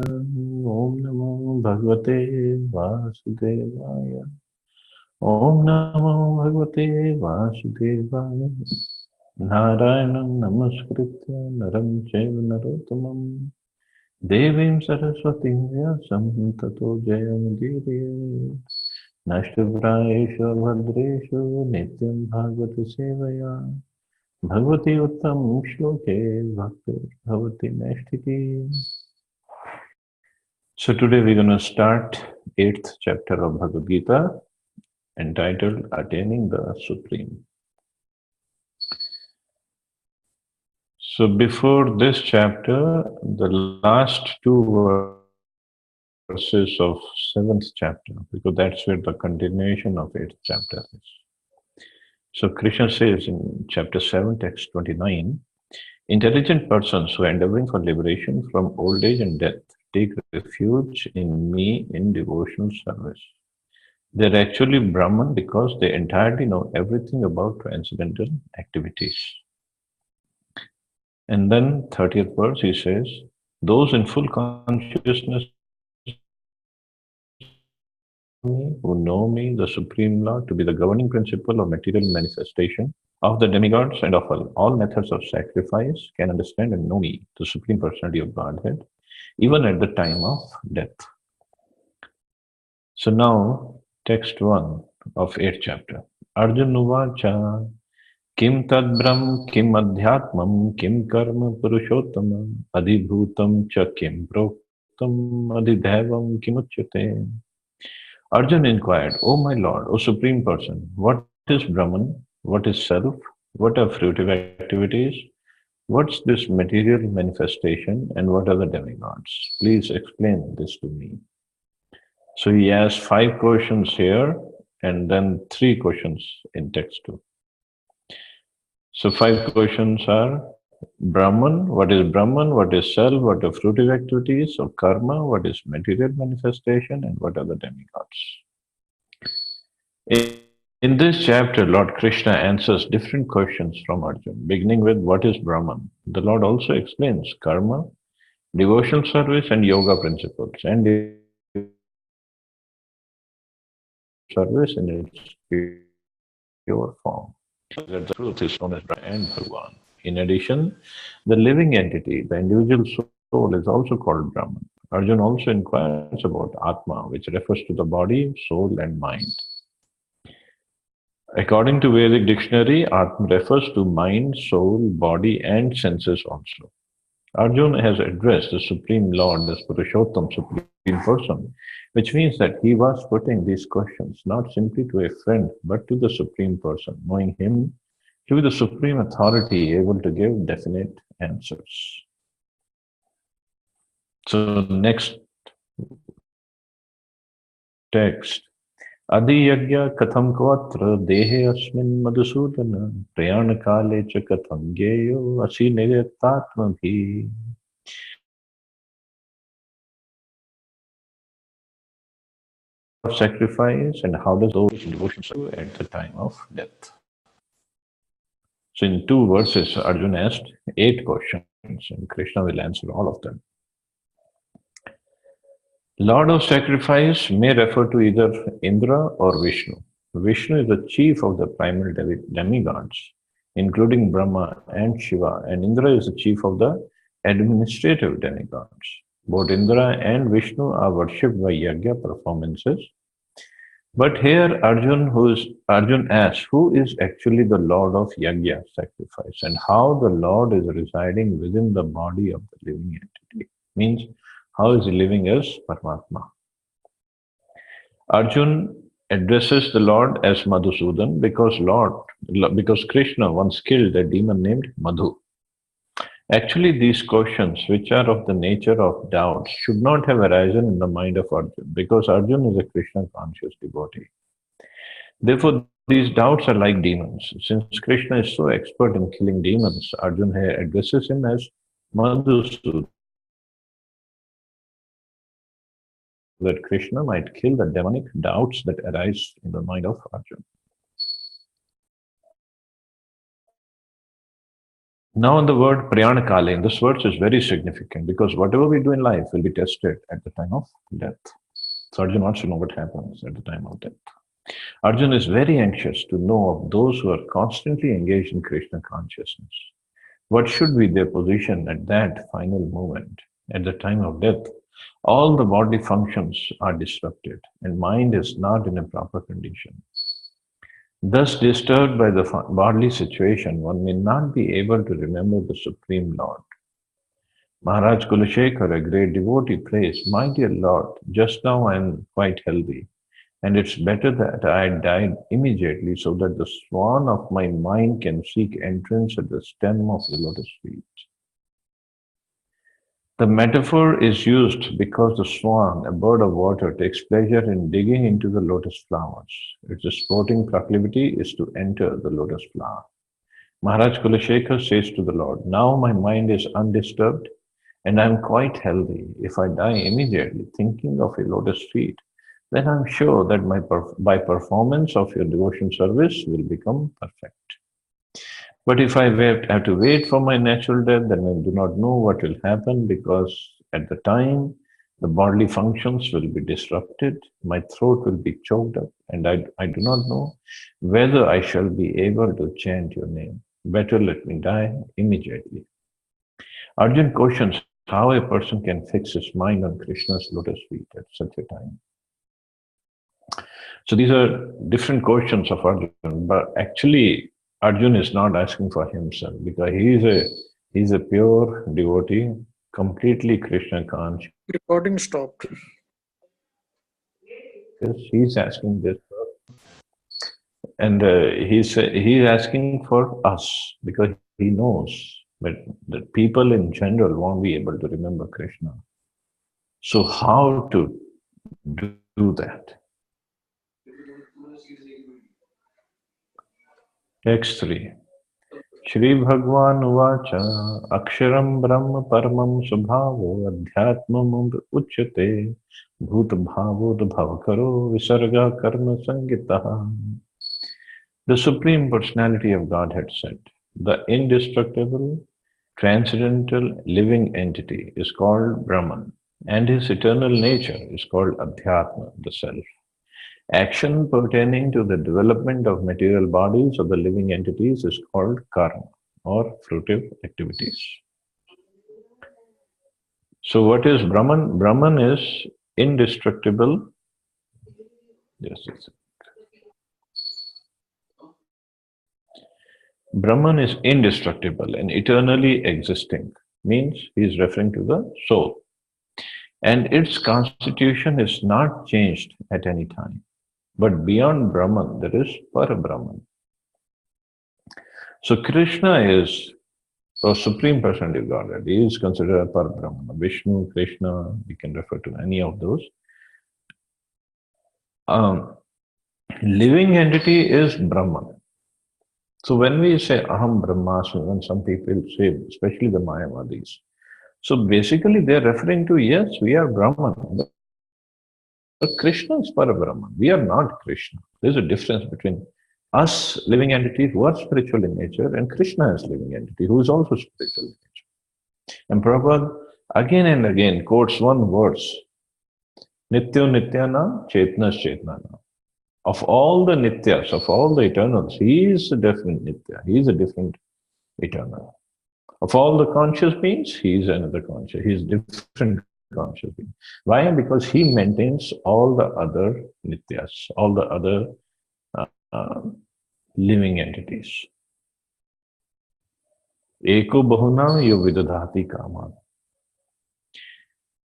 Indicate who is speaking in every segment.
Speaker 1: Om Namo Bhagavate Vasudevaya. Om Namo Bhagavate Vasudevaya. Narayanam Namaskritya Naram Chaiva Narottamam Devim Saraswatim Vyasam Tato Jayamudire Nashtavrayeshu Bhadreshu Nityam Bhagavata Sevaya Bhagavati Uttam Shloke Bhakti Bhavati Nashtiki. So today we're going to start 8th chapter of Bhagavad Gita entitled Attaining the Supreme. So before this chapter, the last two verses of 7th chapter, because that's where the continuation of 8th chapter is. So Krishna says in chapter 7, text 29, intelligent persons who are endeavoring for liberation from old age and death take refuge in me in devotional service. They're actually Brahman because they entirely know everything about transcendental activities. And then 30th verse he says, those in full consciousness who know me, the Supreme Lord, to be the governing principle of material manifestation of the demigods and of all methods of sacrifice, can understand and know me, the Supreme Personality of Godhead, even at the time of death. So now, text 1 of 8th chapter. Arjuna Vacha Kim tad brahm kim adhyatmam kim karma purushottam adhibhutam cha kim proktam adhidhevam kimuchyate. Arjun inquired, O my Lord, O Supreme Person, what is Brahman? What is self? What are fruitive activities? What's this material manifestation and what are the demigods? Please explain this to me. So he has 5 questions here and then 3 questions in text 2. So 5 questions are Brahman, what is Brahman, what is self, what are fruitive activities of karma, what is material manifestation, and what are the demigods. In this chapter, Lord Krishna answers different questions from Arjuna, beginning with what is Brahman. The Lord also explains karma, devotional service, and yoga principles, and service in its pure form. That the truth is known as Brahman and Bhagavan. In addition, the living entity, the individual soul, is also called Brahman. Arjuna also inquires about Atma, which refers to the body, soul, and mind. According to Vedic dictionary, Atma refers to mind, soul, body, and senses also. Arjuna has addressed the Supreme Lord as Purushottam, Supreme Person, which means that he was putting these questions not simply to a friend, but to the Supreme Person, knowing him to be the supreme authority able to give definite answers. So next text. Adiyagya katham kvatra dehe asmin madhusudana prayana kale cha katham geyo asi niryatatma bhi. Of sacrifice and how does those devotion at the time of death. So in 2 verses, Arjuna asked 8 questions and Krishna will answer all of them. Lord of sacrifice may refer to either Indra or Vishnu. Vishnu is the chief of the primal demigods, including Brahma and Shiva, and Indra is the chief of the administrative demigods. Both Indra and Vishnu are worshipped by yajna performances. But here Arjun asks, who is actually the Lord of yajna sacrifice and how the Lord is residing within the body of the living entity? Means, how is he living as Paramatma? Arjun addresses the Lord as Madhusudan because Krishna once killed a demon named Madhu. Actually, these questions, which are of the nature of doubts, should not have arisen in the mind of Arjun because Arjun is a Krishna conscious devotee. Therefore, these doubts are like demons. Since Krishna is so expert in killing demons, Arjun here addresses him as Madhusudan, that Krishna might kill the demonic doubts that arise in the mind of Arjuna. Now, the word Prayanakale, this verse is very significant because whatever we do in life will be tested at the time of death. So Arjun wants to know what happens at the time of death. Arjun is very anxious to know of those who are constantly engaged in Krishna consciousness. What should be their position at that final moment? At the time of death, all the bodily functions are disrupted and mind is not in a proper condition. Thus, disturbed by the bodily situation, one may not be able to remember the Supreme Lord. Maharaj Kulashekar, a great devotee, prays, "My dear Lord, just now I am quite healthy, and it's better that I died immediately so that the swan of my mind can seek entrance at the stem of your lotus feet." The metaphor is used because the swan, a bird of water, takes pleasure in digging into the lotus flowers. Its sporting proclivity is to enter the lotus flower. Maharaj Kulashekar says to the Lord, "Now my mind is undisturbed and I am quite healthy. If I die immediately thinking of your lotus feet, then I am sure that by performance of your devotion service will become perfect. But if have to wait for my natural death, then I do not know what will happen because at the time the bodily functions will be disrupted, my throat will be choked up, and I do not know whether I shall be able to chant your name. Better let me die immediately." Arjun questions how a person can fix his mind on Krishna's lotus feet at such a time. So these are different questions of Arjun, but actually Arjun is not asking for himself because he's a pure devotee, completely Krishna conscious.
Speaker 2: Recording stopped.
Speaker 1: He's asking this, and he's asking for us because he knows that the people in general won't be able to remember Krishna. So how to do that? Text 3. Shri Bhagwan Uvacha Aksharam Brahma Paramam Subhavo Adhyatmam Uchyate Bhut Bhavo Bhavakaro Visarga Karma Sangitaha. The Supreme Personality of Godhead said, the indestructible, transcendental, living entity is called Brahman, and his eternal nature is called Adhyatma, the Self. Action pertaining to the development of material bodies of the living entities is called karma or fruitive activities. So, what is Brahman? Brahman is indestructible. Yes. Brahman is indestructible and eternally existing, means he is referring to the soul. And its constitution is not changed at any time. But beyond Brahman, there is Parabrahman. So Krishna is the Supreme Personality of Godhead. He is considered a Parabrahman. Vishnu, Krishna, we can refer to any of those. Living entity is Brahman. So when we say Aham Brahmasmi, when some people say, especially the Mayavadis, so basically they're referring to, yes, we are Brahman, but Krishna is Parabrahman. We are not Krishna. There's a difference between us living entities who are spiritual in nature and Krishna is living entity who is also spiritual in nature. And Prabhupada again and again quotes one verse, Nityo Nityana Chetnas Chetnana. Of all the Nityas, of all the eternals, he is a different Nitya. He is a different eternal. Of all the conscious beings, he is another conscious. He is different conscious being. Why? Because he maintains all the other Nityas, all the other uh, living entities. Eko bahuna yo vidadhati kaman.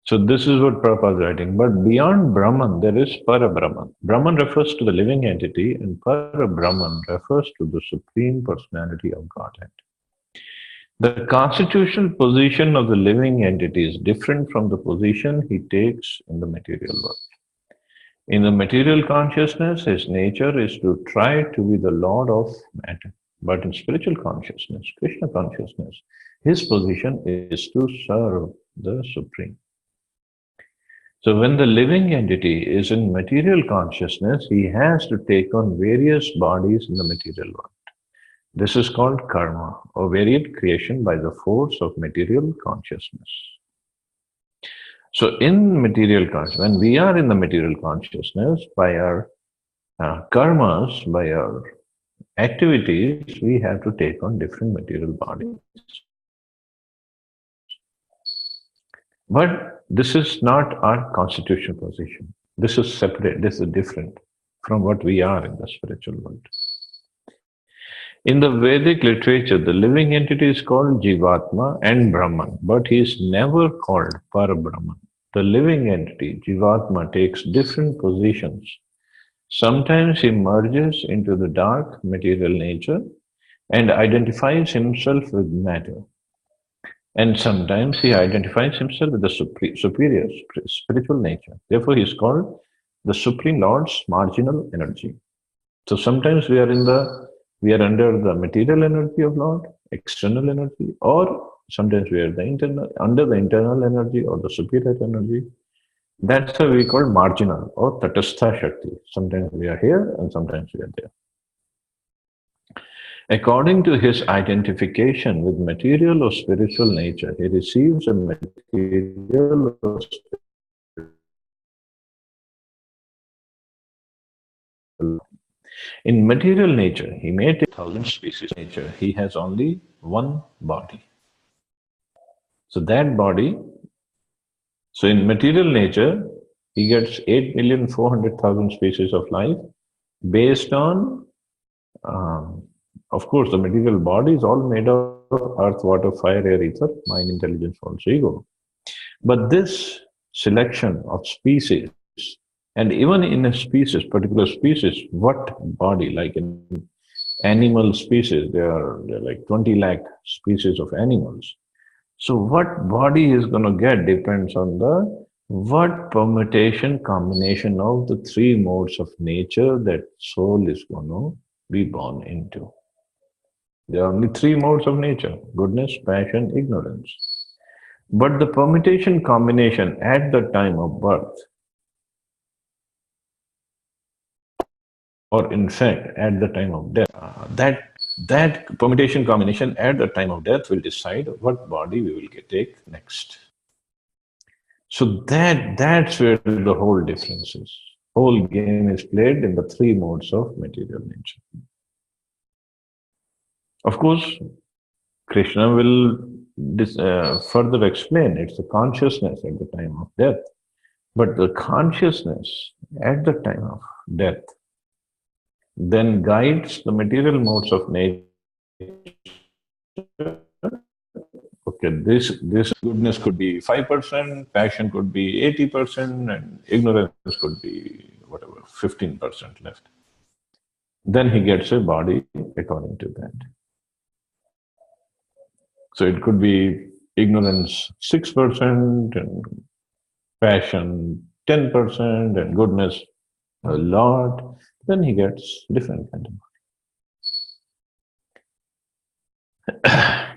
Speaker 1: So this is what Prabhupada is writing. But beyond Brahman, there is Parabrahman. Brahman refers to the living entity and Parabrahman refers to the Supreme Personality of Godhead. The constitutional position of the living entity is different from the position he takes in the material world. In the material consciousness, his nature is to try to be the Lord of matter. But in spiritual consciousness, Krishna consciousness, his position is to serve the Supreme. So when the living entity is in material consciousness, he has to take on various bodies in the material world. This is called karma, or varied creation by the force of material consciousness. So, in material consciousness, when we are in the material consciousness, by our karmas, by our activities, we have to take on different material bodies. But this is not our constitutional position. This is separate, this is different from what we are in the spiritual world. In the Vedic literature, the living entity is called Jivatma and Brahman, but he is never called Parabrahman. The living entity, Jivatma, takes different positions. Sometimes he merges into the dark material nature and identifies himself with matter. And sometimes he identifies himself with the superior spiritual nature. Therefore, he is called the Supreme Lord's marginal energy. So sometimes we are under the material energy of Lord, external energy, or sometimes we are under the internal energy or the superior energy. That's why we call marginal or tatastha Shakti. Sometimes we are here and sometimes we are there. According to his identification with material or spiritual nature, he receives a material or spiritual. In material nature, he may take 1,000 species. Nature, he has only one body. So that body, so in material nature, he gets 8,400,000 species of life based on, of course, the material body is all made of earth, water, fire, air, ether, mind, intelligence, also ego. But this selection of species, and even in a species, particular species, what body, like in animal species, there are like 20 lakh species of animals. So what body is going to get depends on the what permutation combination of the three modes of nature that soul is going to be born into. There are only three modes of nature: goodness, passion, ignorance. But the permutation combination at the time of birth, or in fact at the time of death, that permutation combination at the time of death will decide what body we will take next. So that's where the whole difference is. Whole game is played in the three modes of material nature. Of course, Krishna will further explain it's the consciousness at the time of death. But the consciousness at the time of death then guides the material modes of nature. Okay, this goodness could be 5%, passion could be 80%, and ignorance could be whatever, 15% left. Then he gets a body according to that. So it could be ignorance 6% and passion 10% and goodness a lot. Then he gets different kind of body.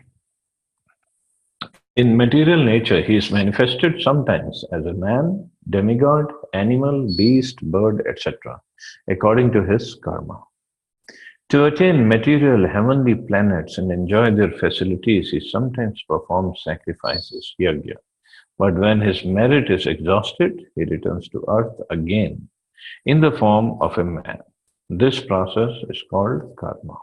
Speaker 1: In material nature, he is manifested sometimes as a man, demigod, animal, beast, bird, etc., according to his karma. To attain material heavenly planets and enjoy their facilities, he sometimes performs sacrifices, yajna. But when his merit is exhausted, he returns to earth again in the form of a man. This process is called karma.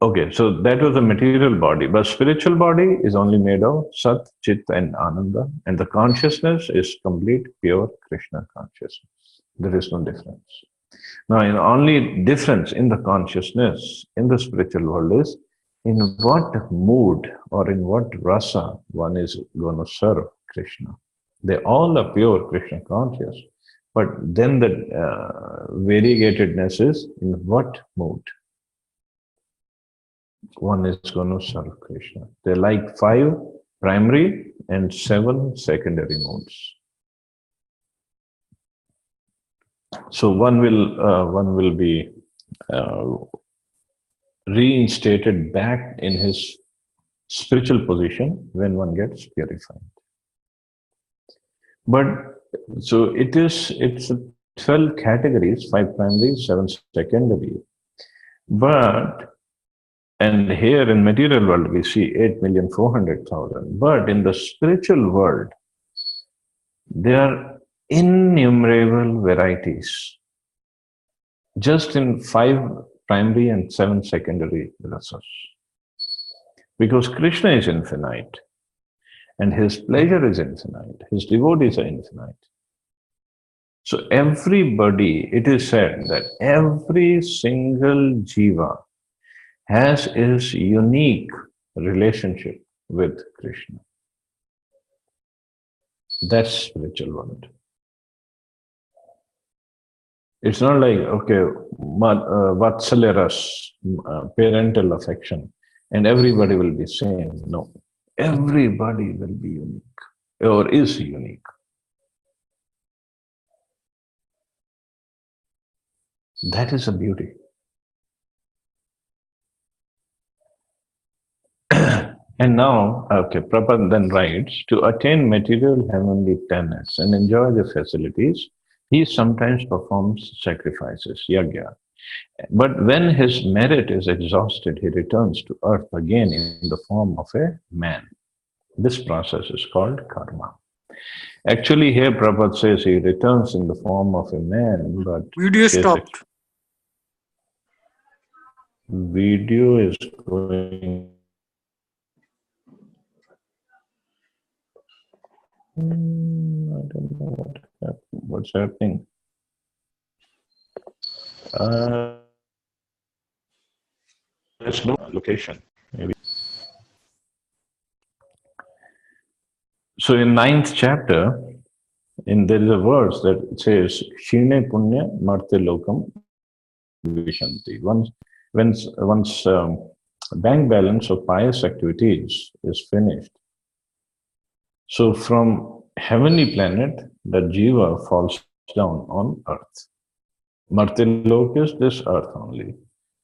Speaker 1: Okay, so that was the material body, but spiritual body is only made of Sat, Chit, and Ananda, and the consciousness is complete, pure Krishna consciousness. There is no difference. Now, the only difference in the consciousness in the spiritual world is in what mood or in what rasa one is going to serve Krishna. They all are pure Krishna conscious, but then the variegatedness is in what mood one is going to serve Krishna. They're like 5 primary and 7 secondary modes. So one will be reinstated back in his spiritual position when one gets purified. But so it's 12 categories, 5 primary, 7 secondary. But, and here in material world, we see 8,400,000. But in the spiritual world, there are innumerable varieties. Just in 5 primary and 7 secondary rasas. Because Krishna is infinite and his pleasure is infinite, his devotees are infinite. So everybody, it is said that every single jiva has his unique relationship with Krishna. That's spiritual world. It's not like, okay, vatsalya ras, parental affection, and everybody will be same. No, everybody will be unique or is unique. That is a beauty. And now, okay, Prabhupada then writes, to attain material heavenly planets and enjoy the facilities, he sometimes performs sacrifices, yajna. But when his merit is exhausted, he returns to earth again in the form of a man. This process is called karma. Actually, here Prabhupada says he returns in the form of a man, but
Speaker 2: Video stopped.
Speaker 1: video is going. I don't know what's happening. There's no location. Maybe. So in 9th chapter, there is a verse that says, "Shine punya marte lokam vishanti." Once bank balance of pious activities is finished, so from heavenly planet, the jiva falls down on earth. Martilok is this earth only.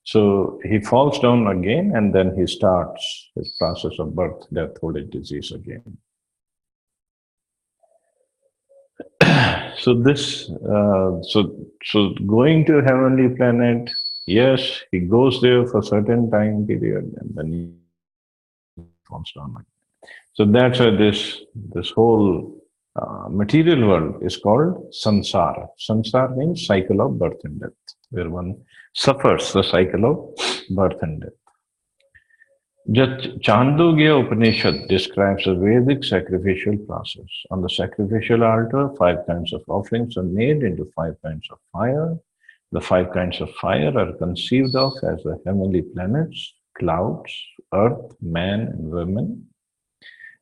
Speaker 1: So he falls down again and then he starts his process of birth, death, old age, disease again. So this, so going to heavenly planet, yes, he goes there for a certain time period and then he falls down again. So that's why this whole material world is called samsara. Samsara means cycle of birth and death, where one suffers the cycle of birth and death. Chandogya Upanishad describes a Vedic sacrificial process. On the sacrificial altar, 5 kinds of offerings are made into 5 kinds of fire. The 5 kinds of fire are conceived of as the heavenly planets, clouds, earth, man, and women.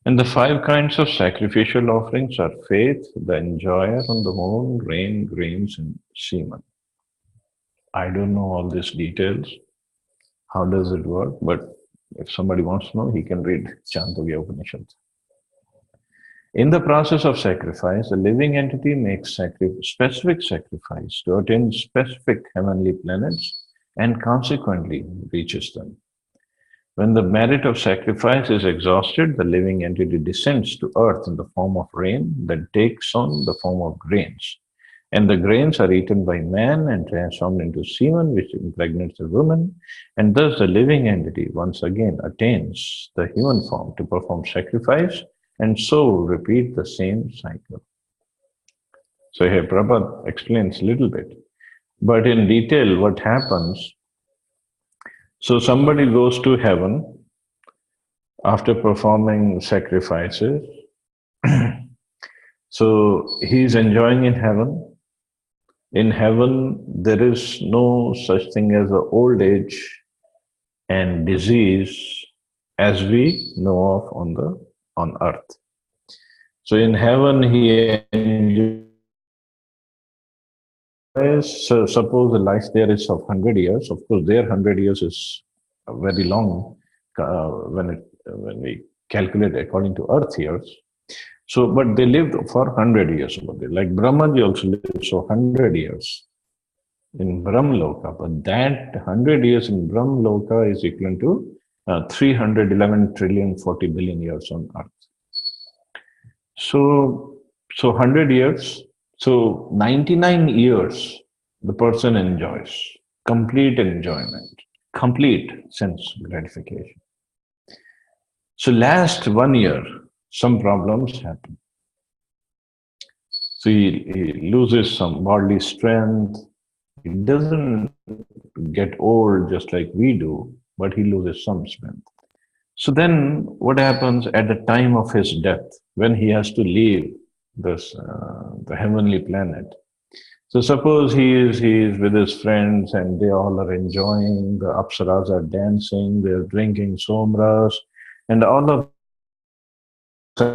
Speaker 1: And the 5 kinds of sacrificial offerings are faith, the enjoyer on the moon, rain, grains, and semen. I don't know all these details. How does it work? But if somebody wants to know, he can read Chandogya Upanishad. In the process of sacrifice, the living entity makes specific sacrifice to attain specific heavenly planets and consequently reaches them. When the merit of sacrifice is exhausted, the living entity descends to earth in the form of rain that takes on the form of grains. And the grains are eaten by man and transformed into semen, which impregnates the woman. And thus the living entity once again attains the human form to perform sacrifice and so repeat the same cycle. So here Prabhupada explains a little bit. But in detail, what happens, so somebody goes to heaven after performing sacrifices. So he's enjoying in heaven. In heaven, there is no such thing as the old age and disease as we know of on earth. So in heaven, he enjoys. So suppose the life there is of 100 years. Of course, their 100 years is very long when we calculate according to earth years. So, but they lived for 100 years over there. Like Brahmaji also lived so 100 years in Brahmaloka. But that 100 years in Brahmaloka is equivalent to 311 trillion 40 billion years on earth. So 100 years, So 99 years, the person enjoys complete enjoyment, complete sense gratification. So last 1 year, some problems happen. So he loses some bodily strength. He doesn't get old just like we do, but he loses some strength. So then what happens at the time of his death, when he has to leave the heavenly planet? So suppose he is with his friends and they all are enjoying, the apsaras are dancing, they're drinking somras, and all of a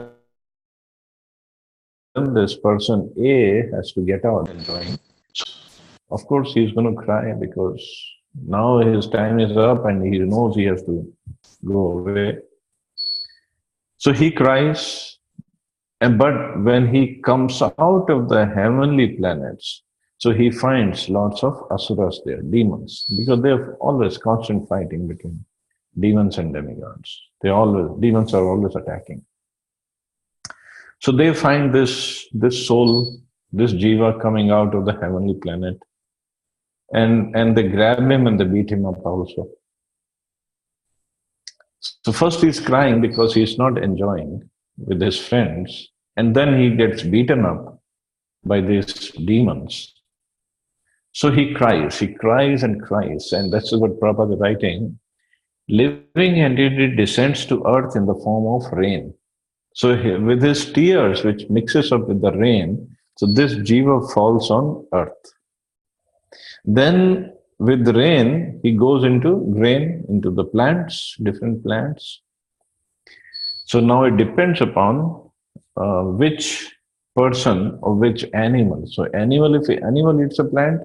Speaker 1: sudden this person A has to get out enjoying. Of course, he's going to cry because now his time is up and he knows he has to go away. So he cries, and but when he comes out of the heavenly planets, so he finds lots of asuras there, demons, because they're always constant fighting between demons and demigods. Demons are always attacking. So they find this soul, this jiva coming out of the heavenly planet, and they grab him and they beat him up also. So first he's crying because he's not enjoying with his friends, and then he gets beaten up by these demons. So he cries and cries, and that's what Prabhupada is writing. Living entity descends to earth in the form of rain. So with his tears, which mixes up with the rain, so this jiva falls on earth. Then with rain, he goes into grain, into the plants, different plants. So now it depends upon which person or which animal. So animal, if an animal eats a plant,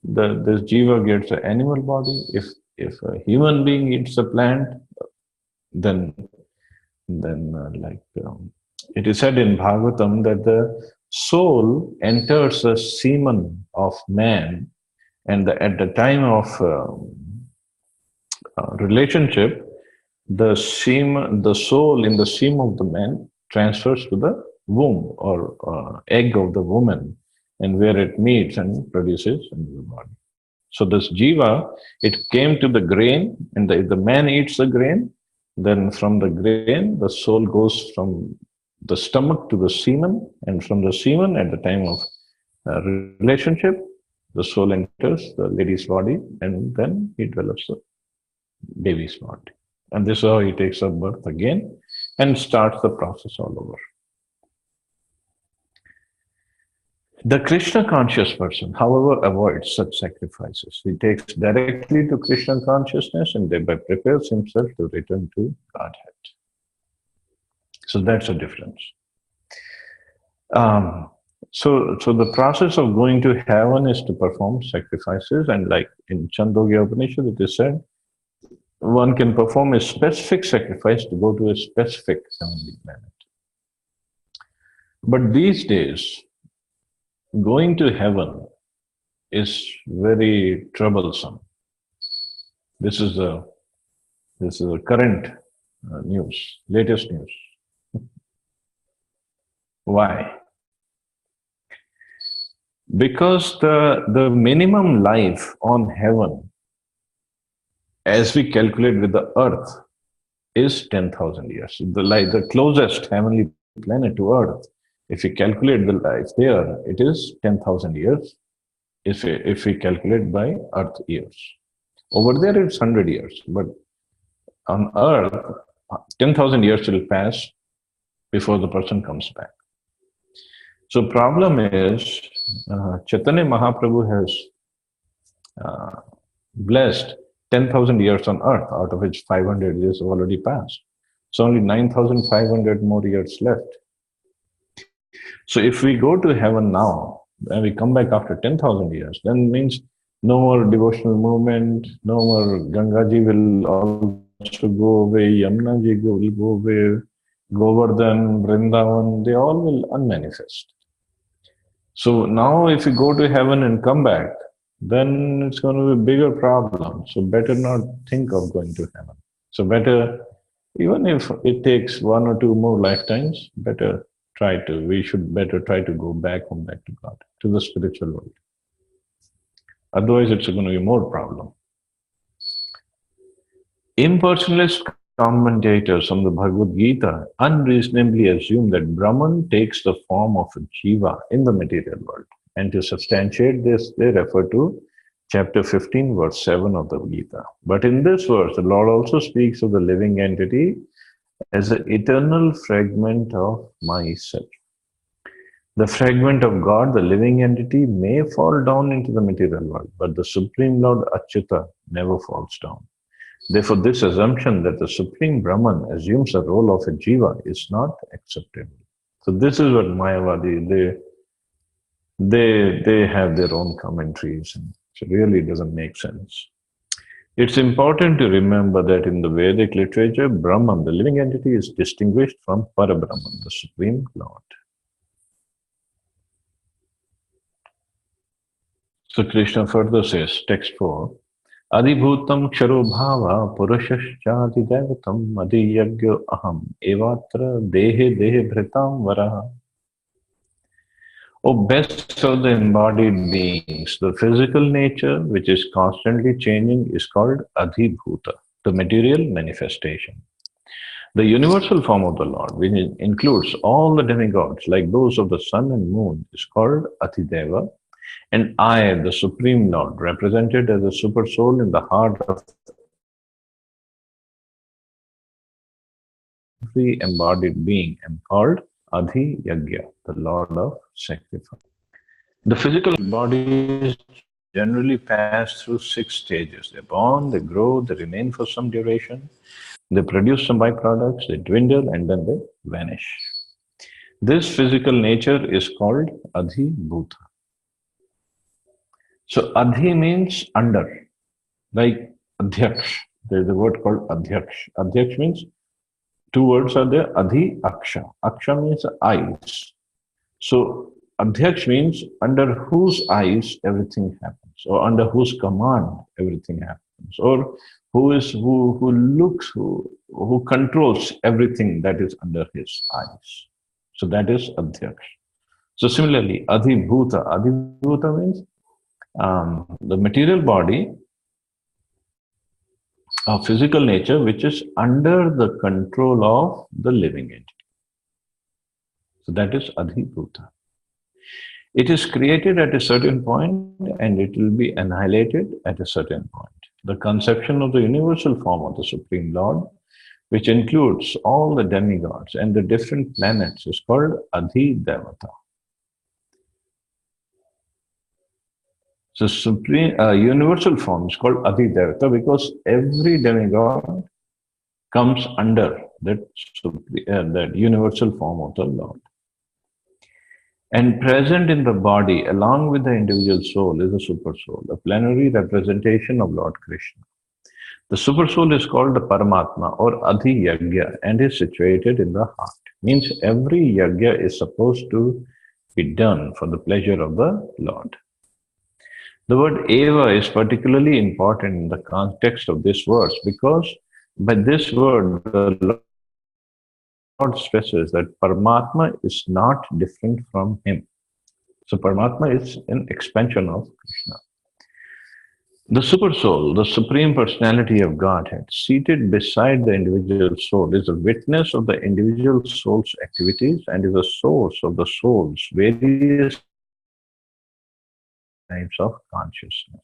Speaker 1: this jiva gets an animal body. If a human being eats a plant, then it is said in Bhagavatam that the soul enters the semen of man, and at the time of relationship, the soul in the semen of the man transfers to the womb or egg of the woman, and where it meets and produces a new body. So this jiva, it came to the grain, and if the man eats the grain, then from the grain, the soul goes from the stomach to the semen, and from the semen, at the time of relationship, the soul enters the lady's body, and then he develops the baby's body. And this is how he takes up birth again and starts the process all over. The Krishna conscious person, however, avoids such sacrifices. He takes directly to Krishna consciousness and thereby prepares himself to return to Godhead. So that's a difference. So the process of going to heaven is to perform sacrifices, and like in Chandogya Upanishad, it is said, one can perform a specific sacrifice to go to a specific heavenly planet. But these days, going to heaven is very troublesome. This is the current news, latest news. Why? Because the minimum life on heaven, as we calculate with the earth, is 10,000 years. The closest heavenly planet to earth, if we calculate the life there, it is 10,000 years. If we calculate by earth years, over there it's 100 years, but on earth, 10,000 years will pass before the person comes back. So problem is, Chaitanya Mahaprabhu has blessed 10,000 years on earth, out of which 500 years have already passed. So only 9,500 more years left. So if we go to heaven now, and we come back after 10,000 years, then means no more devotional movement, no more Gangaji will also go away, Yamunaji will go away, Govardhan, Vrindavan, they all will unmanifest. So now if you go to heaven and come back, then it's going to be a bigger problem. So better not think of going to heaven. So better, even if it takes 1 or 2 more lifetimes, better We should better try to go back home, back to God, to the spiritual world. Otherwise, it's going to be more problem. Impersonalist commentators on the Bhagavad Gita unreasonably assume that Brahman takes the form of a jiva in the material world. And to substantiate this, they refer to chapter 15, verse 7 of the Gita. But in this verse, the Lord also speaks of the living entity as an eternal fragment of myself. The fragment of God, the living entity, may fall down into the material world, but the Supreme Lord Achyuta never falls down. Therefore, this assumption that the Supreme Brahman assumes the role of a jiva is not acceptable. So this is what Mayavadi, they have their own commentaries, and it really doesn't make sense. It's important to remember that in the Vedic literature, Brahman, the living entity, is distinguished from Parabrahman, the Supreme Lord. So Krishna further says, text 4, Adibhutam ksharo bhava purushashchadi devatam adiyagyo aham evatra dehe dehe bhritam varaha. O best of the embodied beings, the physical nature, which is constantly changing, is called Adhibhuta, the material manifestation. The universal form of the Lord, which includes all the demigods, like those of the sun and moon, is called Adhideva. And I, the Supreme Lord, represented as a super soul in the heart of every embodied being, am called Adhi Yagya, the Lord of Sacrifice. The physical bodies generally pass through 6 stages. They're born, they grow, they remain for some duration, they produce some byproducts, they dwindle, and then they vanish. This physical nature is called Adhibhuta. So Adhi means under, like Adhyaksh. There's a word called Adhyaksh. Adhyaksh means 2 words are there, Adhi, Aksha. Aksha means eyes. So Adhyaksh means under whose eyes everything happens, or under whose command everything happens, or who controls everything that is under his eyes. So that is Adhyaksh. So similarly, Adhibhuta. Adhibhuta means the material body of physical nature which is under the control of the living entity. So that is Adhibhuta. It is created at a certain point and it will be annihilated at a certain point. The conception of the universal form of the Supreme Lord, which includes all the demigods and the different planets, is called Adhidevata. So supreme universal form is called Adhidevata because every demigod comes under that universal form of the Lord. And present in the body, along with the individual soul, is a super soul, a plenary representation of Lord Krishna. The super soul is called the Paramatma or Adhi Yagya and is situated in the heart. Means every yagya is supposed to be done for the pleasure of the Lord. The word Eva is particularly important in the context of this verse because by this word, the Lord stresses that Paramatma is not different from him. So Paramatma is an expansion of Krishna. The super soul, the supreme personality of Godhead, seated beside the individual soul, is a witness of the individual soul's activities and is a source of the soul's various types of consciousness.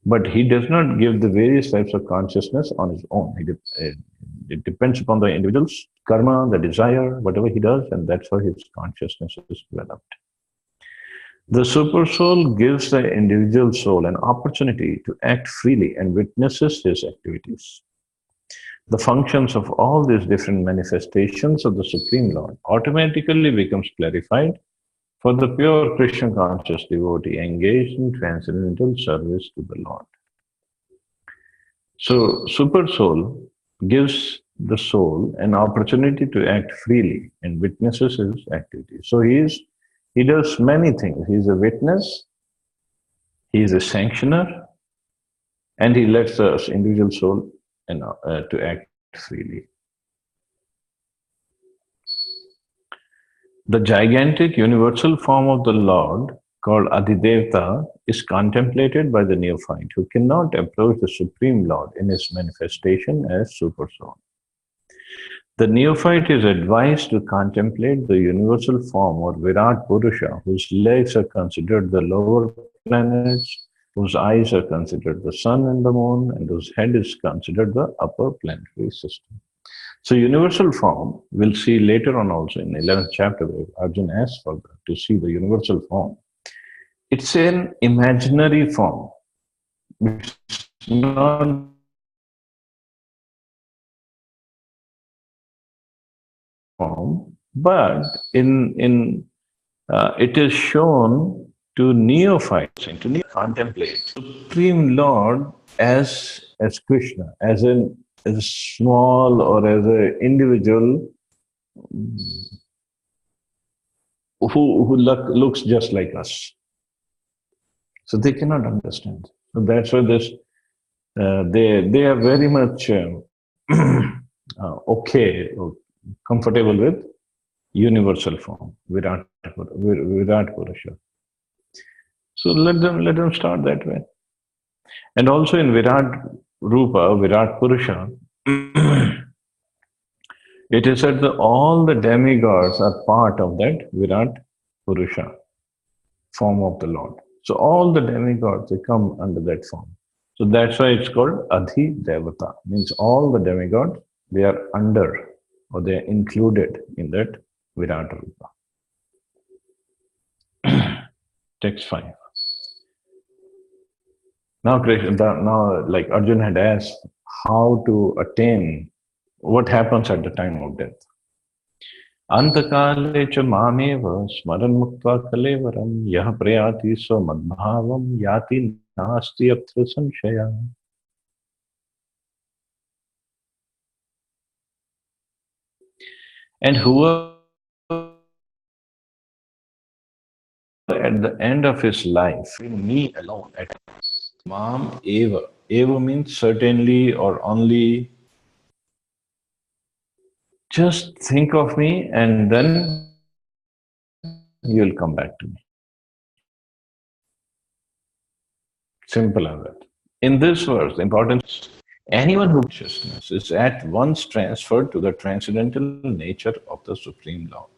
Speaker 1: But he does not give the various types of consciousness on his own. It depends upon the individual's karma, the desire, whatever he does, and that's how his consciousness is developed. The super soul gives the individual soul an opportunity to act freely and witnesses his activities. The functions of all these different manifestations of the Supreme Lord automatically becomes clarified for the pure Krishna conscious devotee engaged in transcendental service to the Lord. So, super soul gives the soul an opportunity to act freely and witnesses his activities. So, he does many things. He is a witness, he is a sanctioner, and he lets the individual soul to act freely. The gigantic universal form of the Lord, called Adhidevta, is contemplated by the neophyte who cannot approach the Supreme Lord in his manifestation as Supersoul. The neophyte is advised to contemplate the universal form or Virat Purusha, whose legs are considered the lower planets, whose eyes are considered the sun and the moon, and whose head is considered the upper planetary system. So, universal form, we'll see later on also in 11th chapter, where Arjun asks for that, to see the universal form. It's an imaginary form. It's not form, but it is shown to neophytes and to contemplate Supreme Lord as Krishna, as a small or as an individual who looks just like us. So they cannot understand. So that's why this they are very much okay or comfortable with universal form, Virat Purusha. So let them start that way. And also in Virat Rupa, Virat Purusha, it is said that all the demigods are part of that Virat Purusha form of the Lord. So all the demigods they come under that form. So that's why it's called Adhi Devata. Means all the demigods they are under or they are included in that Virat Rupa. Text 5. Now, like Arjun had asked, how to attain, what happens at the time of death. Antakale cha mameva smaran muktva kalevaram yah prayati swamadbhavam yati nasti atra sanshaya. And whoever at the end of his life, me alone, at Mam Eva. Eva means certainly or only. Just think of me and then you'll come back to me. Simple as that. In this verse, the importance anyone who consciousness is at once transferred to the transcendental nature of the Supreme Lord.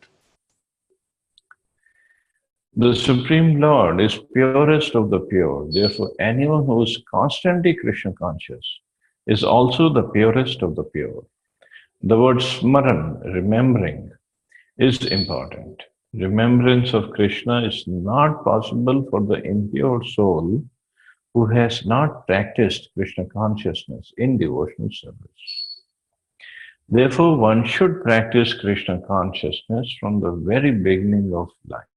Speaker 1: The Supreme Lord is purest of the pure. Therefore, anyone who is constantly Krishna conscious is also the purest of the pure. The word smaran, remembering, is important. Remembrance of Krishna is not possible for the impure soul who has not practiced Krishna consciousness in devotional service. Therefore, one should practice Krishna consciousness from the very beginning of life.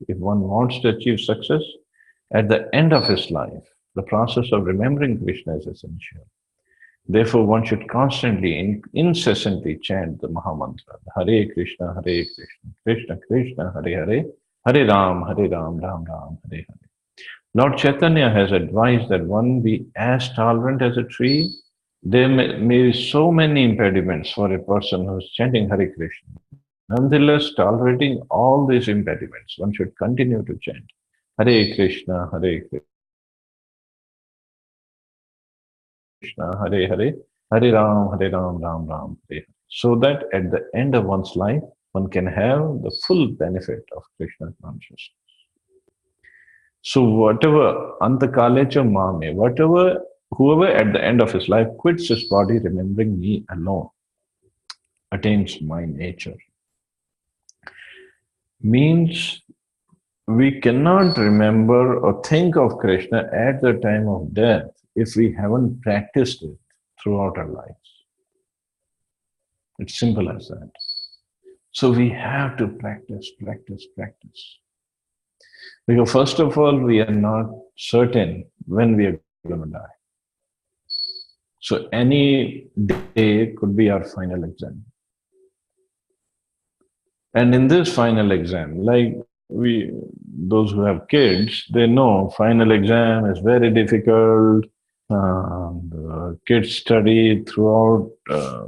Speaker 1: If one wants to achieve success, at the end of his life, the process of remembering Krishna is essential. Therefore, one should constantly, incessantly chant the Mahamantra, Hare Krishna, Hare Krishna, Krishna Krishna, Hare Hare, Hare Ram, Ram Ram, Hare Hare. Lord Chaitanya has advised that one be as tolerant as a tree. There may be so many impediments for a person who is chanting Hare Krishna. Nonetheless, tolerating all these impediments, one should continue to chant Hare Krishna, Hare Hare, Hare Ram, Ram Ram, Hare Hare. So that at the end of one's life, one can have the full benefit of Krishna consciousness. So whatever, Antakalecha Mame, whoever at the end of his life quits his body remembering me alone, attains my nature. Means we cannot remember or think of Krishna at the time of death if we haven't practiced it throughout our lives. It's simple as that. So we have to practice. Because first of all, we are not certain when we are going to die. So any day could be our final exam. And in this final exam, like those who have kids, they know final exam is very difficult. The kids study throughout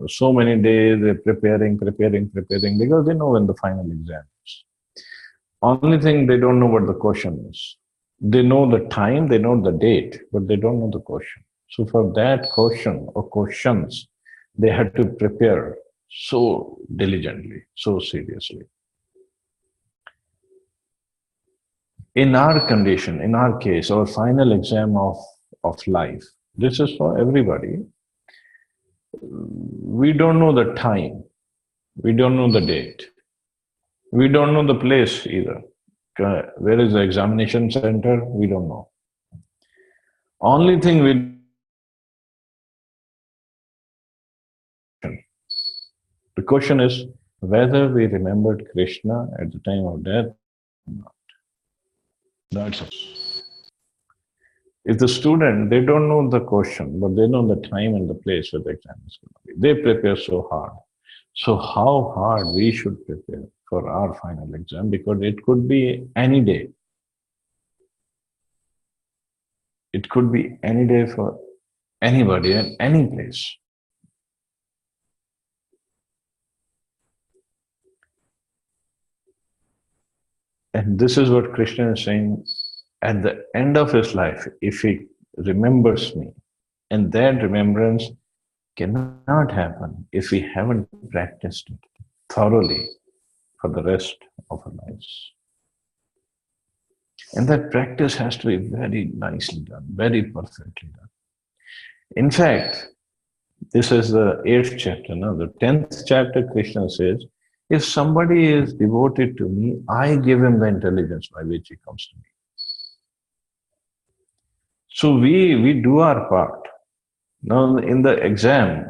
Speaker 1: so many days, they're preparing, because they know when the final exam is. Only thing, they don't know what the question is. They know the time, they know the date, but they don't know the question. So for that question or questions, they had to prepare so diligently, so seriously. In our condition, in our case, our final exam of life, this is for everybody. We don't know the time, we don't know the date, we don't know the place either. Where is the examination center? We don't know. Only thing we the question is whether we remembered Krishna at the time of death. That's it. If the student, they don't know the question, but they know the time and the place where the exam is going to be. They prepare so hard. So how hard we should prepare for our final exam, because it could be any day. It could be any day for anybody and any place. And this is what Krishna is saying at the end of his life, if he remembers me, and that remembrance cannot happen if we haven't practiced it thoroughly for the rest of our lives. And that practice has to be very nicely done, very perfectly done. In fact, this is the 8th chapter. Now, the 10th chapter, Krishna says, if somebody is devoted to me, I give him the intelligence by which he comes to me. So we do our part. Now, in the exam,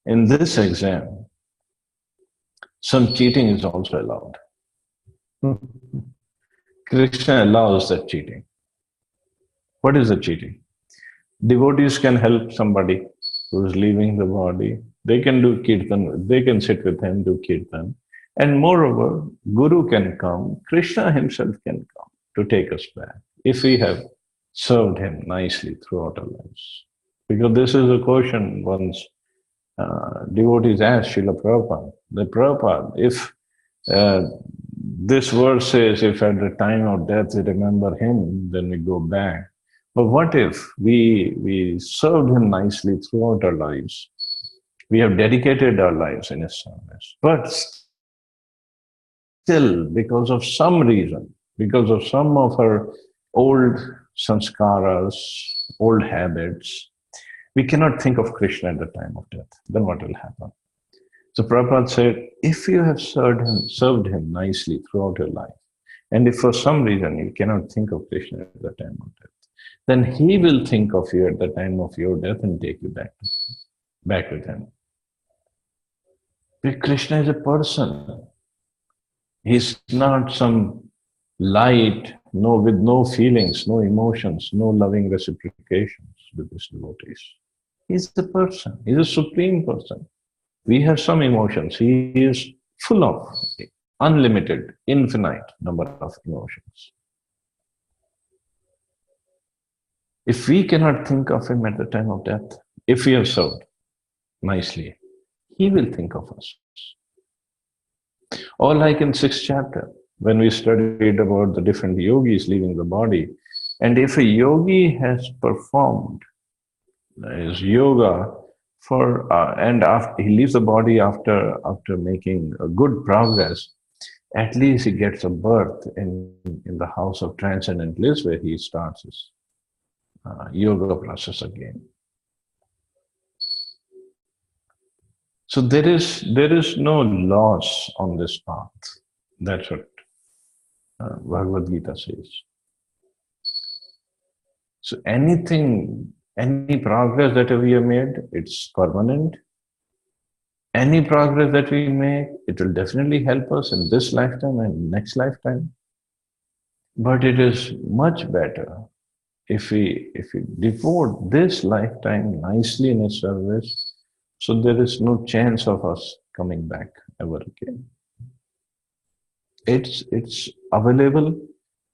Speaker 1: in this exam, some cheating is also allowed. Krishna allows that cheating. What is the cheating? Devotees can help somebody who's leaving the body. They can do kirtan, they can sit with him, do kirtan. And moreover, Guru can come, Krishna himself can come to take us back if we have served him nicely throughout our lives. Because this is a question once devotees asked Srila Prabhupada. The Prabhupada, if this verse says, if at the time of death we remember him, then we go back. But what if we served him nicely throughout our lives? We have dedicated our lives in his service. But still, because of some reason, because of some of our old sanskaras, old habits, we cannot think of Krishna at the time of death. Then what will happen? So Prabhupada said, if you have served him nicely throughout your life, and if for some reason you cannot think of Krishna at the time of death, then he will think of you at the time of your death and take you back with him. Because Krishna is a person. He's not some light, with no feelings, no emotions, no loving reciprocations with his devotees. He's the person. He's a supreme person. We have some emotions. He is full of unlimited, infinite number of emotions. If we cannot think of him at the time of death, if we have served nicely, he will think of us. Or like in 6th chapter, when we studied about the different yogis leaving the body, and if a yogi has performed his yoga and after he leaves the body after making a good progress, at least he gets a berth in the house of transcendent bliss, where he starts his yoga process again. So there is no loss on this path. That's what Bhagavad Gita says. So any progress that we have made, it's permanent. Any progress that we make, it will definitely help us in this lifetime and next lifetime. But it is much better if we devote this lifetime nicely in His service, so there is no chance of us coming back ever again. It's available,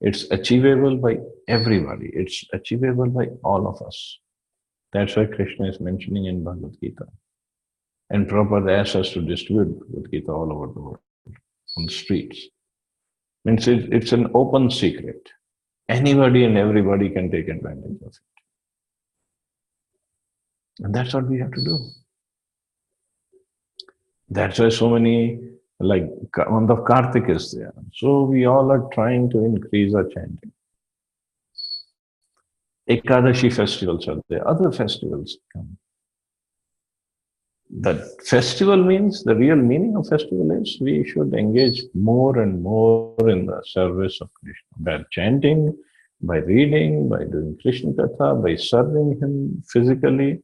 Speaker 1: it's achievable by everybody, it's achievable by all of us. That's why Krishna is mentioning in Bhagavad Gita. And Prabhupada asks us to distribute Bhagavad Gita all over the world, on the streets. Means it's an open secret. Anybody and everybody can take advantage of it. And that's what we have to do. That's why so many, like month of Kartik is there. So we all are trying to increase our chanting. Ekadashi festivals are there, other festivals come. That festival means, the real meaning of festival is we should engage more and more in the service of Krishna. By chanting, by reading, by doing Krishna Katha, by serving him physically,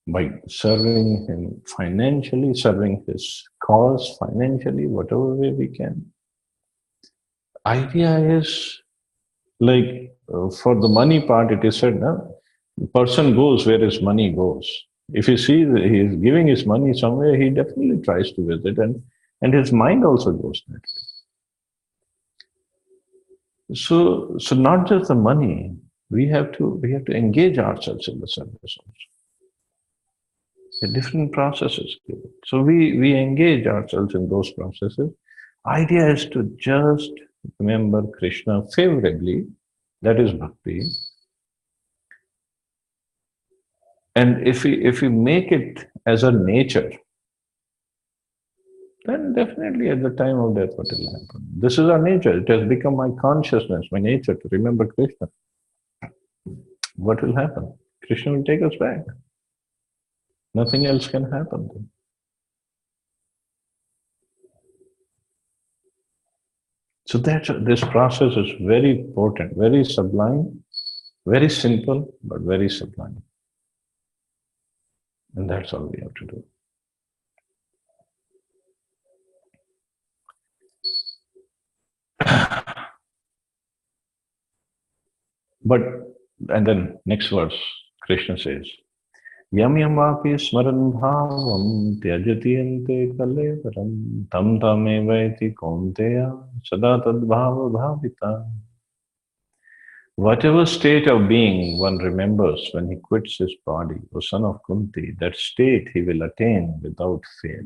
Speaker 1: by serving him financially, serving his cause financially, whatever way we can. Idea is like for the money part, it is said, no? The person goes where his money goes. If he sees that he is giving his money somewhere, he definitely tries to visit, and his mind also goes that way. So not just the money, we have to engage ourselves in the service also. The different processes. So we engage ourselves in those processes. Idea is to just remember Krishna favorably, that is bhakti. And if we make it as a nature, then definitely at the time of death, what will happen? This is our nature. It has become my consciousness, my nature to remember Krishna. What will happen? Krishna will take us back. Nothing else can happen then. So this process is very important, very sublime, very simple, but very sublime. And that's all we have to do. But, and then next verse, Krishna says, Yam yam vapi smaran bhavam tyajati ante kalevaram tam tam evaiti kaunteya sada tad bhava bhavita. Whatever state of being one remembers when he quits his body, O son of Kunti, that state he will attain without fail.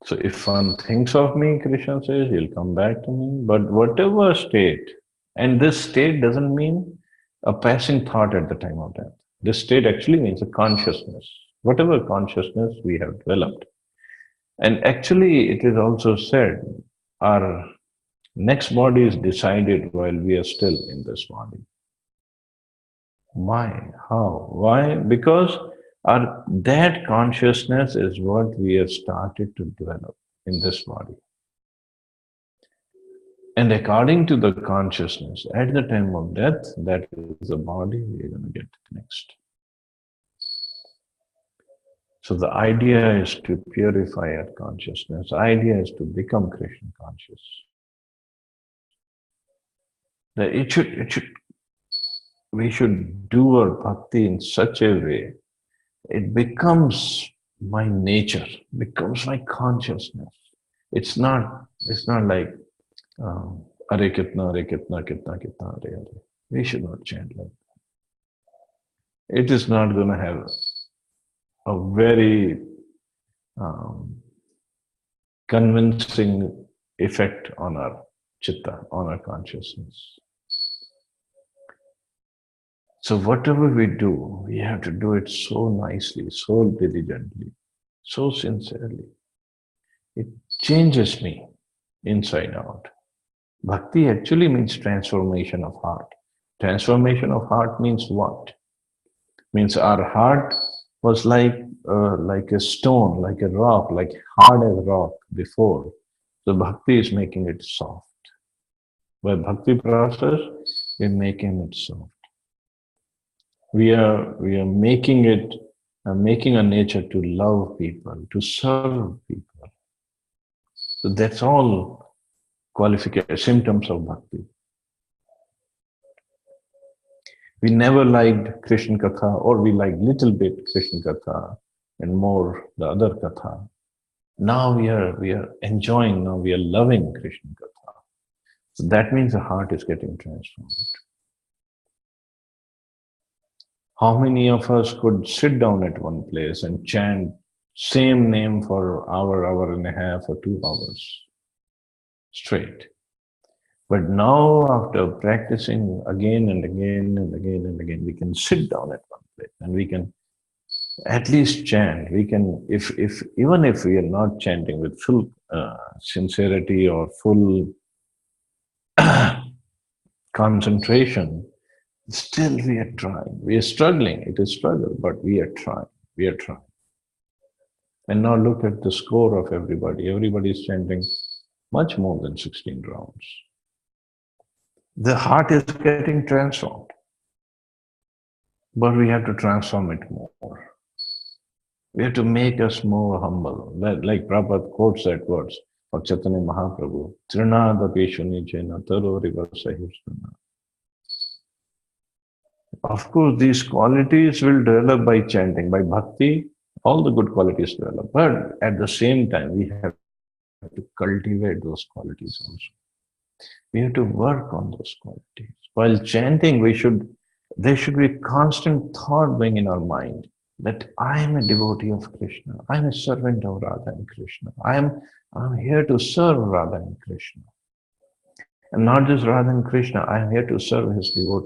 Speaker 1: So if one thinks of me, Krishna says, he'll come back to me. But whatever state, and this state doesn't mean a passing thought at the time of death. This state actually means a consciousness, whatever consciousness we have developed. And actually, it is also said, our next body is decided while we are still in this body. Why? How? Why? Because that consciousness is what we have started to develop in this body. And according to the consciousness, at the time of death, that is the body we are going to get next. So the idea is to purify our consciousness. The idea is to become Krishna conscious. That we should do our bhakti in such a way, it becomes my nature, becomes my consciousness. It's not like, Are kitna, kitna, are. We should not chant like that. It is not going to have a very convincing effect on our chitta, on our consciousness. So whatever we do, we have to do it so nicely, so diligently, so sincerely. It changes me inside out. Bhakti actually means transformation of heart. Transformation of heart means what? Means our heart was like a stone, like a rock, like hard as rock before. So bhakti is making it soft. By bhakti process, we're making it soft. We are making it, making a nature to love people, to serve people. So that's all qualification, symptoms of bhakti. We never liked Krishna Katha, or we liked little bit Krishna Katha and more the other Katha. Now we are enjoying, now we are loving Krishna Katha. So that means the heart is getting transformed. How many of us could sit down at one place and chant same name for hour, hour and a half, or 2 hours straight? But now, after practicing again and again and again and again, we can sit down at one place and we can at least chant. We can, if even if we are not chanting with full sincerity or full concentration, still we are trying. We are struggling. It is struggle, but we are trying. We are trying. And now look at the score of everybody. Everybody is chanting much more than 16 rounds. The heart is getting transformed, but we have to transform it more. We have to make us more humble. Like Prabhupada quotes that words of Chaitanya Mahaprabhu, Trinada Peshuni Chena Taroriva Sahirstana. Of course, these qualities will develop by chanting, by bhakti, all the good qualities develop. But at the same time, we have to cultivate those qualities also. We have to work on those qualities. While chanting, there should be constant thought being in our mind that I am a devotee of Krishna. I am a servant of Radha and Krishna. I'm here to serve Radha and Krishna. And not just Radha and Krishna, I am here to serve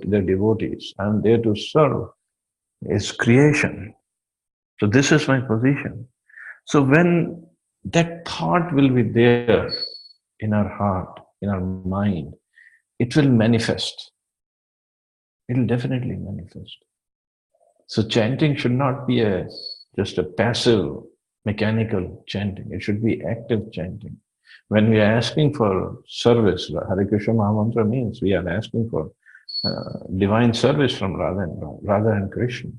Speaker 1: their devotees. I am there to serve his creation. So this is my position. So when that thought will be there in our heart, in our mind, it will manifest. It will definitely manifest. So chanting should not be just a passive, mechanical chanting. It should be active chanting. When we are asking for service, Hare Krishna Mahamantra means we are asking for divine service from Radha and Krishna.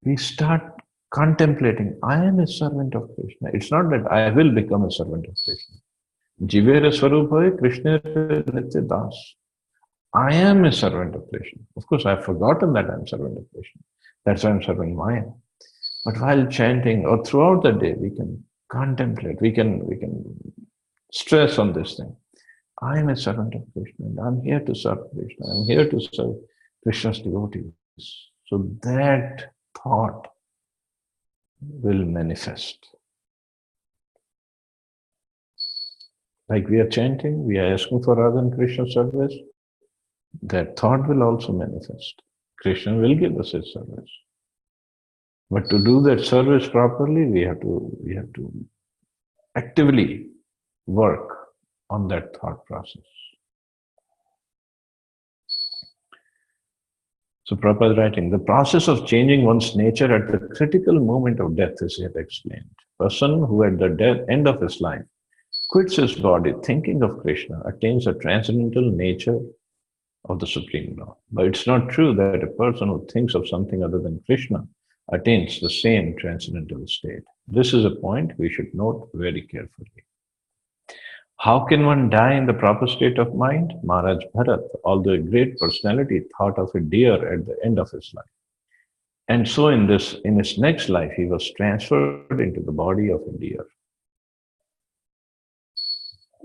Speaker 1: We start contemplating, I am a servant of Krishna. It's not that I will become a servant of Krishna. Jivera Swarupa Krishna Nitya Das. I am a servant of Krishna. Of course, I've forgotten that I'm servant of Krishna. That's why I'm serving Maya. But while chanting or throughout the day, we can contemplate, we can stress on this thing. I am a servant of Krishna and I'm here to serve Krishna. I'm here to serve Krishna's devotees. So that thought will manifest. Like we are chanting, we are asking for Radha and Krishna service, that thought will also manifest. Krishna will give us his service. But to do that service properly, we have to actively work on that thought process. So Prabhupada writing, the process of changing one's nature at the critical moment of death is here explained. Person who at the end of his life quits his body thinking of Krishna attains a transcendental nature of the Supreme Lord. But it's not true that a person who thinks of something other than Krishna attains the same transcendental state. This is a point we should note very carefully. How can one die in the proper state of mind? Maharaj Bharat, although a great personality, thought of a deer at the end of his life. And so in his next life, he was transferred into the body of a deer.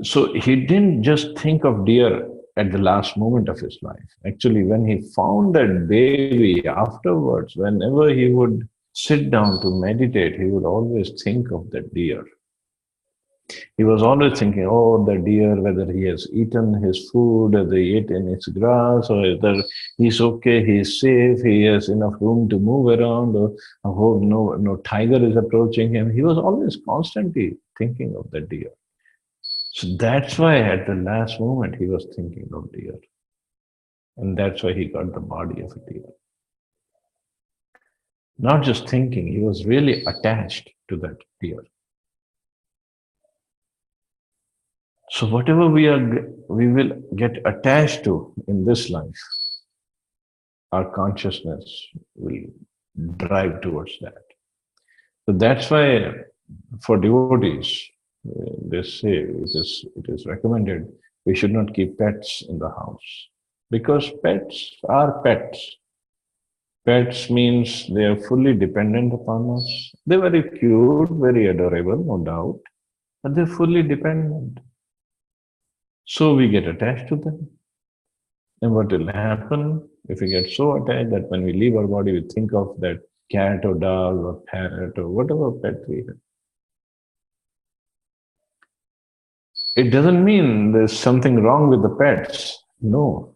Speaker 1: So he didn't just think of deer at the last moment of his life. Actually, when he found that baby afterwards, whenever he would sit down to meditate, he would always think of that deer. He was always thinking, oh, the deer, whether he has eaten his food, whether he ate in its grass, or whether he's okay, he's safe, he has enough room to move around, or I hope no tiger is approaching him. He was always constantly thinking of the deer. So that's why at the last moment he was thinking of deer. And that's why he got the body of a deer. Not just thinking, he was really attached to that deer. So whatever we will get attached to in this life, our consciousness will drive towards that. So that's why for devotees, they say it is recommended we should not keep pets in the house. Because pets are pets. Pets means they are fully dependent upon us. They're very cute, very adorable, no doubt, but they're fully dependent. So we get attached to them. And what will happen if we get so attached that when we leave our body, we think of that cat or dog or parrot or whatever pet we have. It doesn't mean there's something wrong with the pets. No.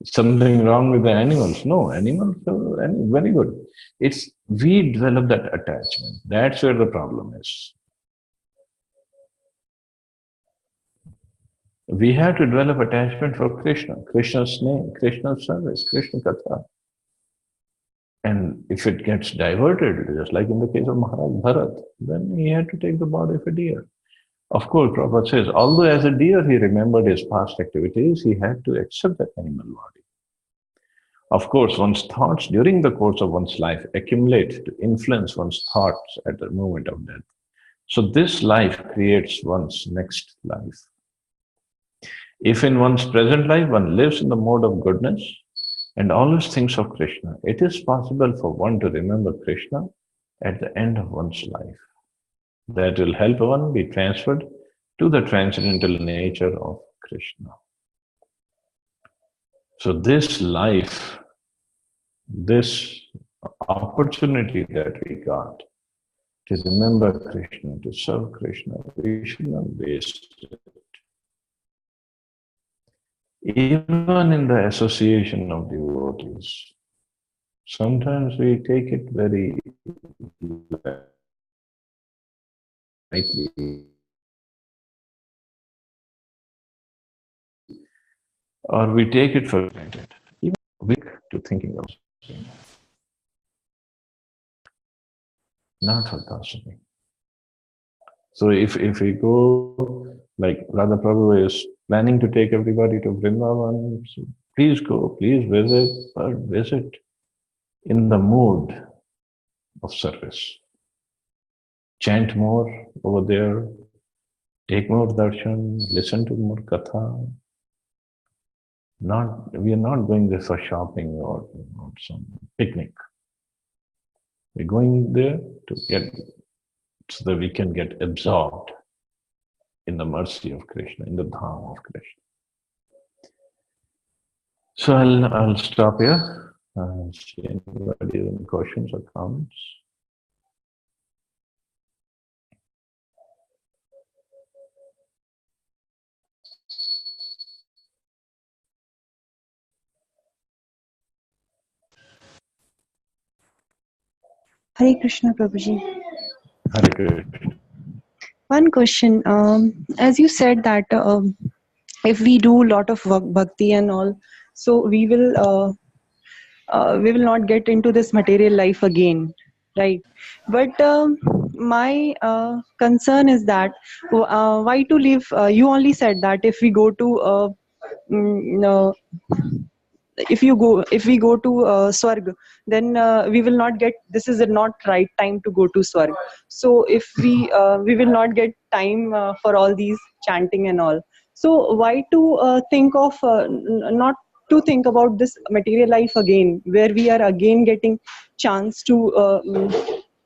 Speaker 1: Something wrong with the animals. No, animals are very good. It's we develop that attachment. That's where the problem is. We have to develop attachment for Krishna, Krishna's name, Krishna's service, Krishna Katha. And if it gets diverted, just like in the case of Maharaj Bharat, then he had to take the body of a deer. Of course, Prabhupada says, although as a deer he remembered his past activities, he had to accept that animal body. Of course, one's thoughts during the course of one's life accumulate to influence one's thoughts at the moment of death. So this life creates one's next life. If in one's present life one lives in the mode of goodness and always thinks of Krishna, it is possible for one to remember Krishna at the end of one's life. That will help one be transferred to the transcendental nature of Krishna. So this life, this opportunity that we got to remember Krishna, to serve Krishna, we should not waste it. Even in the association of devotees, sometimes we take it very lightly, or we take it for granted. Even weak to thinking of something, not for gossiping. So if we go, like Radha Prabhu is planning to take everybody to Vrindavan, so please go, please visit, but visit in the mood of service. Chant more over there, take more darshan, listen to more katha. We are not going there for shopping or some picnic. We're going there to get, so that we can get absorbed in the mercy of Krishna, in the dham of Krishna. So I'll stop here. See anybody have any questions or comments?
Speaker 2: Hare Krishna, Prabhuji.
Speaker 1: Hare Krishna.
Speaker 2: One question. As you said that if we do a lot of bhakti and all, so we will not get into this material life again, right? But my concern is that why to live? You only said that if we go to no, if we go to swarg, then we will not get, this is not right time to go to swarg. So if we will not get time for all these chanting and all, so why to think of not to think about this material life again, where we are again getting chance to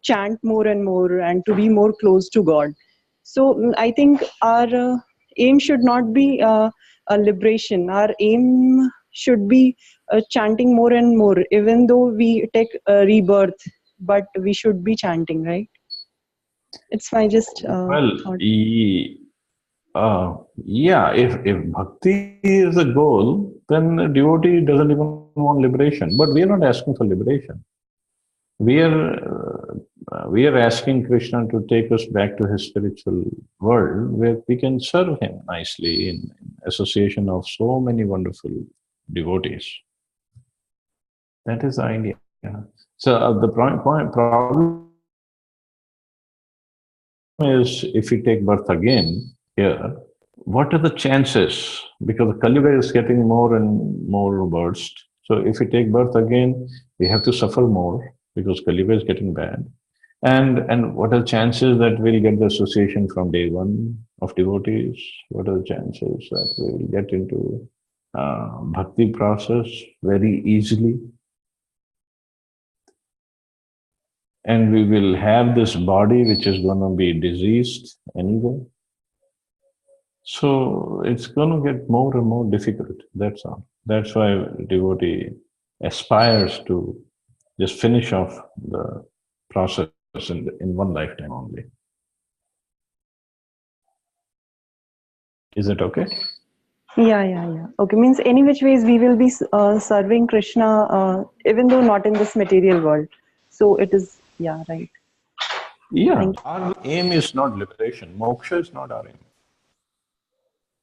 Speaker 2: chant more and more and to be more close to God. So I think our aim should not be a liberation. Our aim should be chanting more and more, even though we take rebirth, but we should be chanting, right? It's my just
Speaker 1: Well,
Speaker 2: thought.
Speaker 1: yeah, if bhakti is the goal, then the devotee doesn't even want liberation. But we are not asking for liberation. We are asking Krishna to take us back to his spiritual world where we can serve him nicely in association of so many wonderful devotees. That is the idea. So the problem is if we take birth again here, what are the chances? Because the Kali Yuga is getting more and more burst. So if we take birth again, we have to suffer more because Kali Yuga is getting bad. And what are the chances that we'll get the association from day one of devotees? What are the chances that we'll get into bhakti process very easily? And we will have this body which is going to be diseased anyway. So it's going to get more and more difficult. That's all. That's why devotee aspires to just finish off the process in one lifetime only. Is it okay?
Speaker 2: Yeah. Okay, means any which ways we will be serving Krishna, even though not in this material world. So it is, yeah, right.
Speaker 1: Yeah.
Speaker 2: Thank
Speaker 1: Our aim is not liberation. Moksha is not our aim.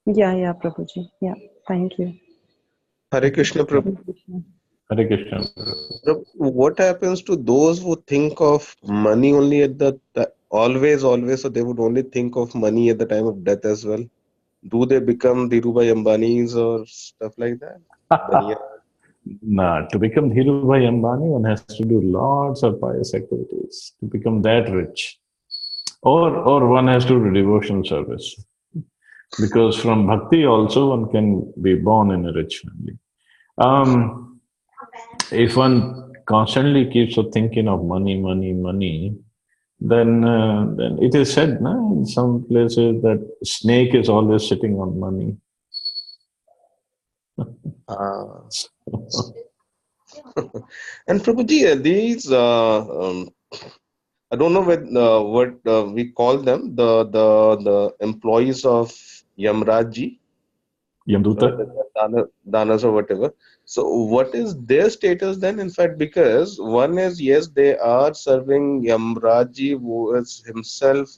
Speaker 2: you. Yeah, Prabhuji. Yeah, thank you.
Speaker 3: Hare Krishna, Prabhu.
Speaker 2: Hare Krishna.
Speaker 1: Hare Krishna.
Speaker 3: Prabhu, what happens to those who think of money only at always, so they would only think of money at the time of death as well? Do they become Dhirubhai Ambanis or stuff like that? Baniya.
Speaker 1: Nah, to become Dhirubhai Ambani, one has to do lots of pious activities to become that rich. Or one has to do devotional service. Because from bhakti also one can be born in a rich family. If one constantly keeps on thinking of money, then it is said, na, in some places that snake is always sitting on money.
Speaker 3: Ah. And Prabhuji, these I don't know what we call them, the employees of Yamraji,
Speaker 1: Yamduta.
Speaker 3: Danas or whatever. So what is their status then? In fact, because one is, yes, they are serving Yamraji, who is himself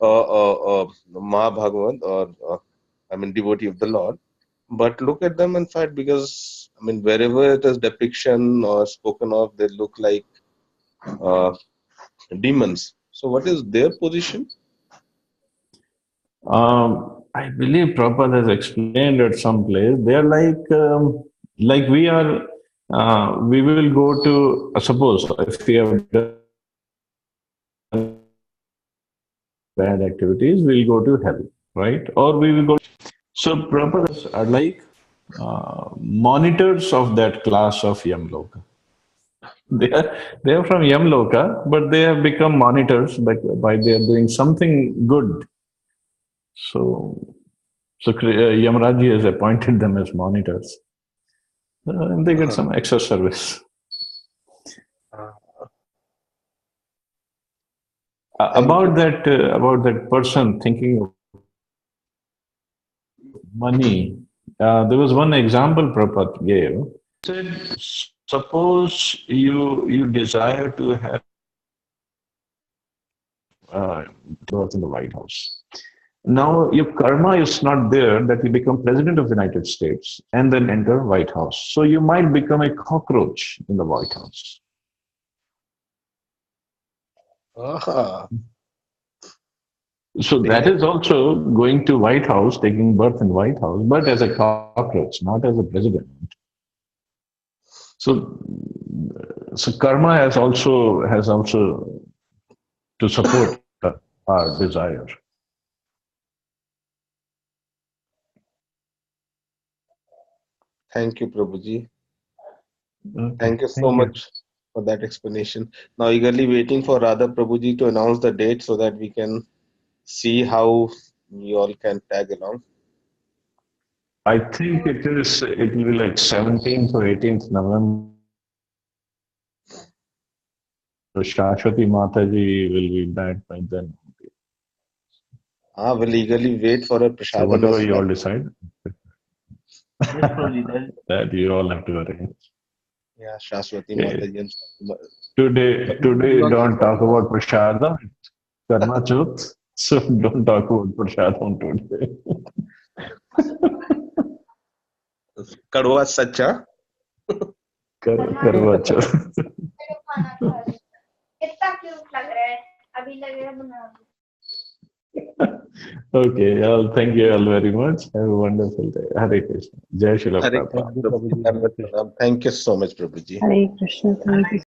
Speaker 3: Mahabhagavat, or I mean devotee of the Lord. But look at them, in fact, because I mean wherever it is depiction or spoken of, they look like uh, demons. So what is their position?
Speaker 1: I believe Prabhupada has explained at some place. They are like we are. We will go to suppose if we have done bad activities, we'll go to hell, right? Or we will go. So Prabhupadas are like monitors of that class of Yamloka. They are from Yamloka, but they have become monitors by they are doing something good. So Yamraji has appointed them as monitors, and they get
Speaker 3: Uh-huh.
Speaker 1: some extra service.
Speaker 3: Thank you.
Speaker 1: About that person thinking of money, there was one example Prabhupada gave. He said, suppose you desire to have birth in the White House. Now your karma is not there that you become president of the United States and then enter White House. So you might become a cockroach in the White House.
Speaker 3: Ah,
Speaker 1: So that is also going to White House, taking birth in White House, but as a cockroach, not as a president. So, so karma has also to support our desire.
Speaker 3: thank you, Prabhuji.
Speaker 1: Okay,
Speaker 3: Thank you so
Speaker 1: thank you.
Speaker 3: much for that explanation. Now, eagerly waiting for Radha Prabhuji to announce the date so that we can see how we all can tag along.
Speaker 1: I think it will be like 17th or 18th November. Shashwati Mataji will be back by then.
Speaker 3: We'll eagerly wait for a
Speaker 1: So
Speaker 3: prasadam
Speaker 1: whatever
Speaker 3: as
Speaker 1: you all
Speaker 3: well.
Speaker 1: decide,
Speaker 4: Yes, Prabhuji, that
Speaker 1: that you all have to arrange.
Speaker 3: Yeah, Shashwati
Speaker 1: Okay.
Speaker 3: Mataji and
Speaker 1: Today, don't talk about prashadam. It's Karma Chauth, so don't talk about prashadam today.
Speaker 3: Kadwa Sacha.
Speaker 1: Karma Chauth.
Speaker 4: कितना cute लग रहा है अभी लगेगा बना
Speaker 1: Okay, all thank you all very much. Have a wonderful day. Hare Krishna. Jai Shri
Speaker 3: Hare
Speaker 1: Prabhupada.
Speaker 3: Krishna, Prabhuji. Thank you so much, Prabhuji.
Speaker 2: Hare Krishna. Thank you.